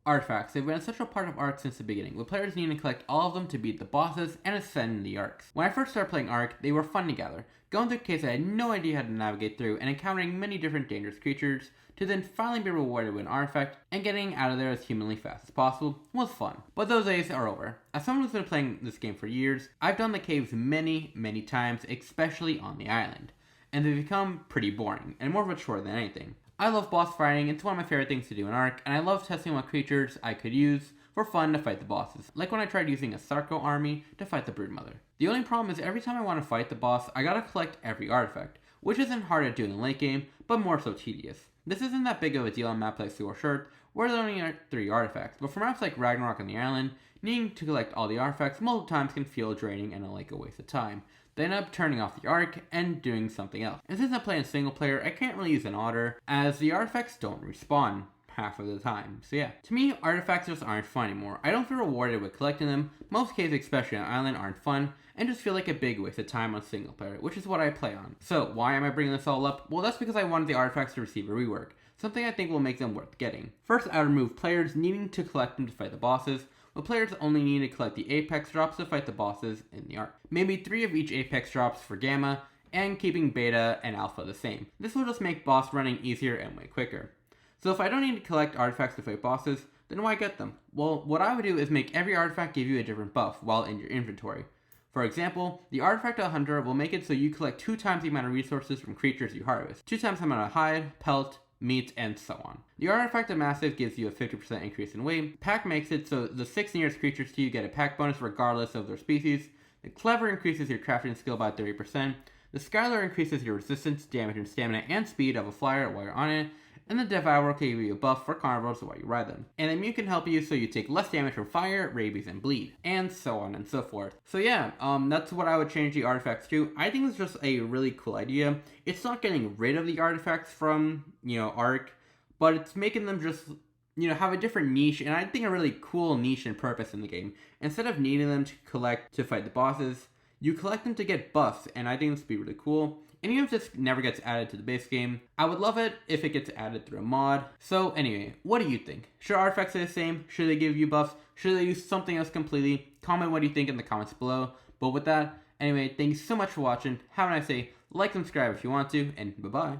Artifacts. They've been such a part of Ark since the beginning, with players needing to collect all of them to beat the bosses and ascend in the Arks. When I first started playing Ark, they were fun to gather, going through caves I had no idea how to navigate through and encountering many different dangerous creatures, to then finally be rewarded with an artifact and getting out of there as humanly fast as possible was fun. But those days are over. As someone who's been playing this game for years, I've done the caves many times, especially on the island, and they've become pretty boring, and more of a chore than anything. I love boss fighting, it's one of my favorite things to do in Ark, and I love testing what creatures I could use for fun to fight the bosses, like when I tried using a Sarko army to fight the Broodmother. The only problem is every time I want to fight the boss, I gotta collect every artifact, which isn't hard to do in the late game, but more so tedious. This isn't that big of a deal on maps like Sewer Shirt, where there only are 3 artifacts, but for maps like Ragnarok on the island, needing to collect all the artifacts multiple times can feel draining and like a waste of time. They end up turning off the Ark and doing something else. And since I'm playing single player, I can't really use an otter, as the artifacts don't respawn half of the time. So yeah, to me, artifacts just aren't fun anymore. I don't feel rewarded with collecting them. Most caves, especially on Island, aren't fun, and just feel like a big waste of time on single player, which is what I play on. So why am I bringing this all up? Well, that's because I wanted the artifacts to receive a rework, something I think will make them worth getting. First, I would remove players needing to collect them to fight the bosses, but players only need to collect the Apex drops to fight the bosses in the Ark. Maybe 3 of each Apex drops for Gamma, and keeping Beta and Alpha the same. This will just make boss running easier and way quicker. So if I don't need to collect artifacts to fight bosses, then why get them? Well, what I would do is make every artifact give you a different buff while in your inventory. For example, the Artifact Hunter will make it so you collect 2 times the amount of resources from creatures you harvest, 2 times the amount of hide, pelt, meat, and so on. The Artifact of Massive gives you a 50% increase in weight. Pack makes it so the 6 nearest creatures to you get a pack bonus regardless of their species. The Clever increases your crafting skill by 30%. The Skylar increases your resistance, damage, and stamina and speed of a flyer while you're on it. And the Devourer can give you a buff for carnivores while you ride them. And the Immune can help you so you take less damage from fire, rabies, and bleed. And so on and so forth. So yeah, that's what I would change the artifacts to. I think it's just a really cool idea. It's not getting rid of the artifacts from, Ark, but it's making them just, have a different niche, and I think a really cool niche and purpose in the game. Instead of needing them to collect to fight the bosses, you collect them to get buffs, and I think this would be really cool. And even if this never gets added to the base game, I would love it if it gets added through a mod. So anyway, what do you think? Should artifacts stay the same? Should they give you buffs? Should they use something else completely? Comment what you think in the comments below. But with that, anyway, thank you so much for watching. Have a nice day. Like and subscribe if you want to, and bye-bye.